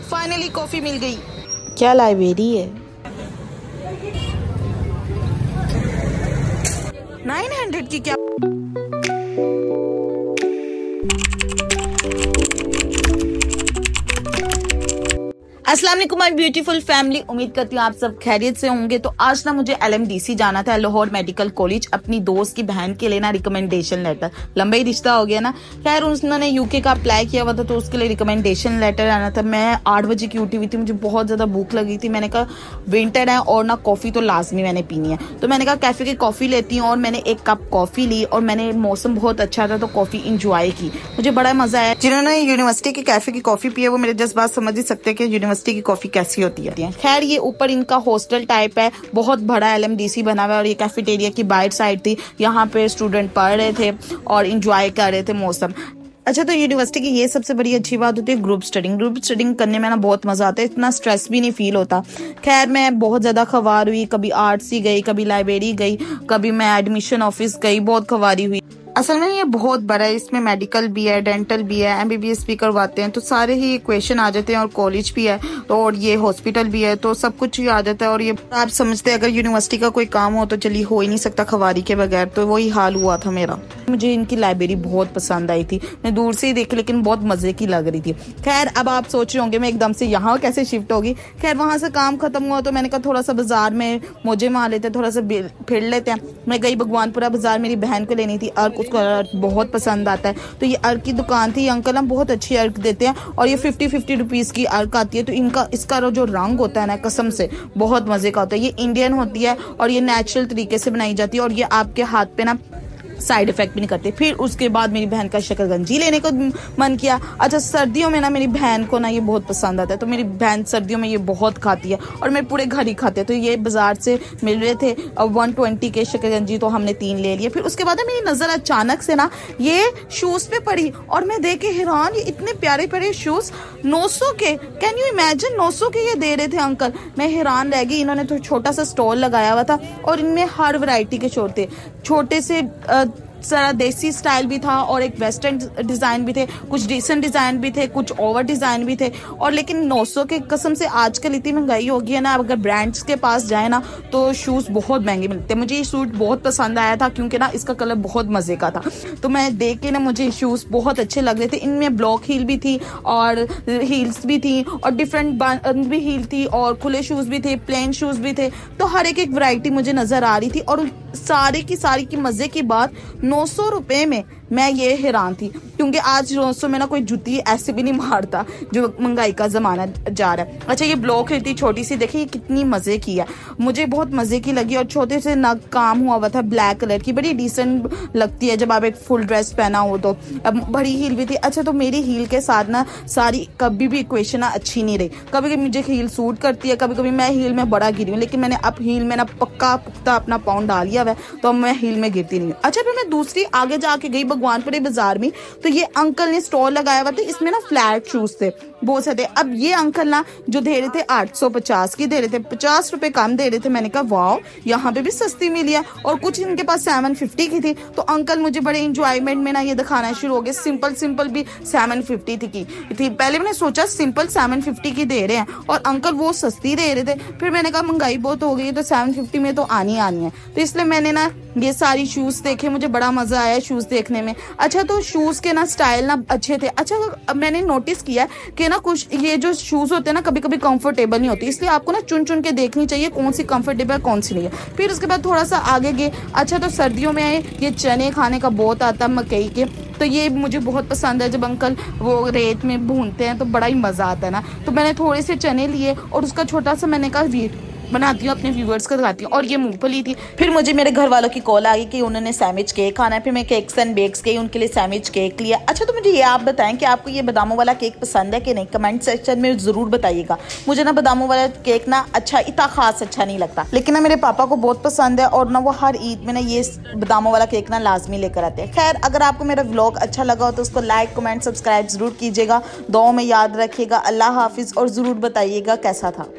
Finally coffee मिल गई। क्या library है? 900 की क्या? अस्सलाम वालेकुम माय ब्यूटीफुल फैमिली, उम्मीद करती हूँ आप सब खैरियत से होंगे। तो आज ना मुझे LMDC जाना था, लाहौर मेडिकल कॉलेज, अपनी दोस्त की बहन के लिए ना रिकमेंडेशन लेटर। लंबा ही रिश्ता हो गया ना। खैर उन्होंने UK का अप्लाई किया हुआ था तो उसके लिए रिकमेंडेशन लेटर आना था। मैं 8 बजे की उठी हुई थी, मुझे बहुत ज्यादा भूख लगी थी। मैंने कहा विंटर है और ना कॉफी तो लाजमी मैंने पीनी है, तो मैंने कहा कैफे की कॉफी लेती हूँ। और मैंने 1 कप कॉफी ली और मैंने मौसम बहुत अच्छा था तो कॉफी इंजॉय की, मुझे बड़ा मजा आया। जिन्होंने यूनिवर्सिटी के कैफे की कॉफी पी है वो मेरे जज्बात समझ ही सकते हैं कि यूनिवर्सिटी की कॉफी कैसी होती है। खैर ये ऊपर इनका हॉस्टल टाइप है, बहुत बड़ा LMDC बना हुआ है और ये कैफेटेरिया की बाइट साइड थी। यहाँ पे स्टूडेंट पढ़ रहे थे और इंजॉय कर रहे थे मौसम। अच्छा, तो यूनिवर्सिटी की ये सबसे बड़ी अच्छी बात होती है ग्रुप स्टडिंग करने में ना बहुत मजा आता है, इतना स्ट्रेस भी नहीं फील होता। खैर मैं बहुत ज्यादा खवार हुई, कभी आर्ट्स ही गई, कभी लाइब्रेरी गई, कभी मैं एडमिशन ऑफिस गई, बहुत खवारी हुई। असल में ये बहुत बड़ा है, इसमें मेडिकल भी है, डेंटल भी है, MBBS भी करवाते हैं, तो सारे ही इक्वेशन आ जाते हैं। और कॉलेज भी है और ये हॉस्पिटल भी है, तो सब कुछ ही आ जाता है। और ये आप समझते हैं अगर यूनिवर्सिटी का कोई काम हो तो चलिए हो ही नहीं सकता खवारी के बगैर, तो वही हाल हुआ था मेरा। मुझे इनकी लाइब्रेरी बहुत पसंद आई थी, मैं दूर से ही देखी लेकिन बहुत मजे की लग रही थी। खैर अब आप सोच रहे होंगे मैं एकदम से यहाँ कैसे शिफ्ट होगी। खैर वहां से काम खत्म हुआ तो मैंने कहा थोड़ा सा बाजार में मौजे मार लेते हैं, थोड़ा सा फिर लेते हैं। मैं गई भगवानपुरा बाजार, मेरी बहन को लेनी थी अर्क, उसको अर्क बहुत पसंद आता है। तो ये अर्क की दुकान थी, अंकल हम बहुत अच्छी अर्क देते हैं और ये 50-50 रुपीज की अर्क आती है। तो इसका जो रंग होता है ना कसम से बहुत मजे का होता है। ये इंडियन होती है और ये नेचुरल तरीके से बनाई जाती है और ये आपके हाथ पे ना साइड इफेक्ट भी नहीं करते। फिर उसके बाद मेरी बहन का शकरकंजी लेने को मन किया। अच्छा सर्दियों में ना मेरी बहन को ना ये बहुत पसंद आता है, तो मेरी बहन सर्दियों में ये बहुत खाती है और मेरे पूरे घर ही खाते हैं। तो ये बाजार से मिल रहे थे 120 के शकरकंजी, तो हमने 3 ले लिए। फिर उसके बाद मेरी नजर अचानक से ना ये शूज पे पड़ी और मैं देख के हैरान, ये इतने प्यारे प्यारे शूज 900 के, कैन यू इमेजिन 900 के ये दे रहे थे अंकल। मैं हैरान रह गई। इन्होंने तो छोटा सा स्टॉल लगाया हुआ था और इनमें हर वैरायटी के शूज थे, छोटे से सारा देसी स्टाइल भी था और एक वेस्टर्न डिजाइन भी थे, कुछ डिसेंट डिजाइन भी थे, कुछ ओवर डिजाइन भी थे। और लेकिन 900 के कसम से आजकल इतनी महंगाई हो गई है ना, अगर ब्रांड्स के पास जाए ना तो शूज बहुत महंगे मिलते हैं। मुझे ये सूट बहुत पसंद आया था क्योंकि ना इसका कलर बहुत मजे का था, तो मैं देख के ना मुझे शूज बहुत अच्छे लग रहे थे। इनमें ब्लॉक हील भी थी और हील्स भी थी और डिफरेंट बंद भी हील थी और खुले शूज भी थे, प्लेन शूज भी थे। तो हर एक वैरायटी मुझे नजर आ रही थी और सारी की मजे की बात 900 रुपए में मैं ये हैरान थी क्योंकि आज 900 में ना कोई जुती ऐसे भी नहीं मारता जो महंगाई का जमाना जा रहा है। अच्छा ये ब्लॉक थी छोटी सी, देखिए कितनी मजे की है, मुझे बहुत मजे की लगी। और छोटे से नग काम हुआ हुआ था ब्लैक कलर की, बड़ी डिसेंट लगती है जब आप एक फुल ड्रेस पहना हो तो। अब बड़ी हील भी थी। अच्छा तो मेरी हील के साथ ना सारी कभी भी इक्वेशन अच्छी नहीं रही, कभी कभी मुझे हील सूट करती है, कभी कभी मैं हील में बड़ा गिरी हूँ, लेकिन मैंने अब हील में ना पक्का पुख्ता अपना पाउंड डाल लिया है तो मैं हील में गिरती नहीं हूँ। अच्छा फिर मैं दूसरी आगे जाके गई भगवानपुरे बाजार में, तो ये अंकल ने स्टॉल लगाया हुआ था, इसमें ना फ्लैट शूज थे बहुत सारे। अब ये अंकल ना जो दे रहे थे 850 की दे रहे थे, 50 रुपए कम दे रहे थे। मैंने कहा वाओ यहाँ पे भी सस्ती मिली है। और कुछ इनके पास 750 की थी, तो अंकल मुझे बड़े इंजॉयमेंट में ना ये दिखाना शुरू हो गए। सिंपल भी 750 थी। पहले मैंने सोचा सिंपल 750 की दे रहे हैं और अंकल वो सस्ती दे रहे थे। फिर मैंने कहा महंगाई बहुत हो गई तो 750 में तो आनी है, तो इसलिए मैंने ना ये सारी शूज देखे, मुझे बड़ा मजा आया शूज देखने में। अच्छा तो शूज के ना स्टाइल ना अच्छे थे। अच्छा मैंने नोटिस किया कि ना कुछ ये जो शूज होते हैं ना कभी कभी कंफर्टेबल नहीं होती, इसलिए आपको ना चुन के देखनी चाहिए कौन सी कंफर्टेबल कौन सी नहीं है। फिर उसके बाद थोड़ा सा आगे गए। अच्छा तो सर्दियों में ये चने खाने का बहुत आता मकई के, तो ये मुझे बहुत पसंद है। जब अंकल वो रेत में भूनते हैं तो बड़ा ही मजा आता है ना, तो मैंने थोड़े से चने लिए और उसका छोटा सा मैंने कहा वीट बनाती हूँ अपने व्यूअर्स को दिखाती हूँ। और ये मूंगफली थी। फिर मुझे मेरे घर वालों की कॉल आ गई कि उन्होंने सैंडविच केक खाना है, फिर मैं केक्स एंड बेक्स गई, उनके लिए सैंडविच केक लिया। अच्छा तो मुझे ये आप बताएं कि आपको ये बादामों वाला केक पसंद है कि नहीं, कमेंट सेक्शन में जरूर बताइएगा। मुझे ना बादामों वाला केक ना इतना खास अच्छा नहीं लगता, लेकिन ना मेरे पापा को बहुत पसंद है और ना वो हर ईद में ना ये बादामों वाला केक ना लाजमी लेकर आते हैं। खैर अगर आपको मेरा व्लॉग अच्छा लगा हो तो उसको लाइक कमेंट सब्सक्राइब जरूर कीजिएगा, दुआओं में याद रखिएगा। अल्लाह हाफिज और जरूर बताइएगा कैसा था।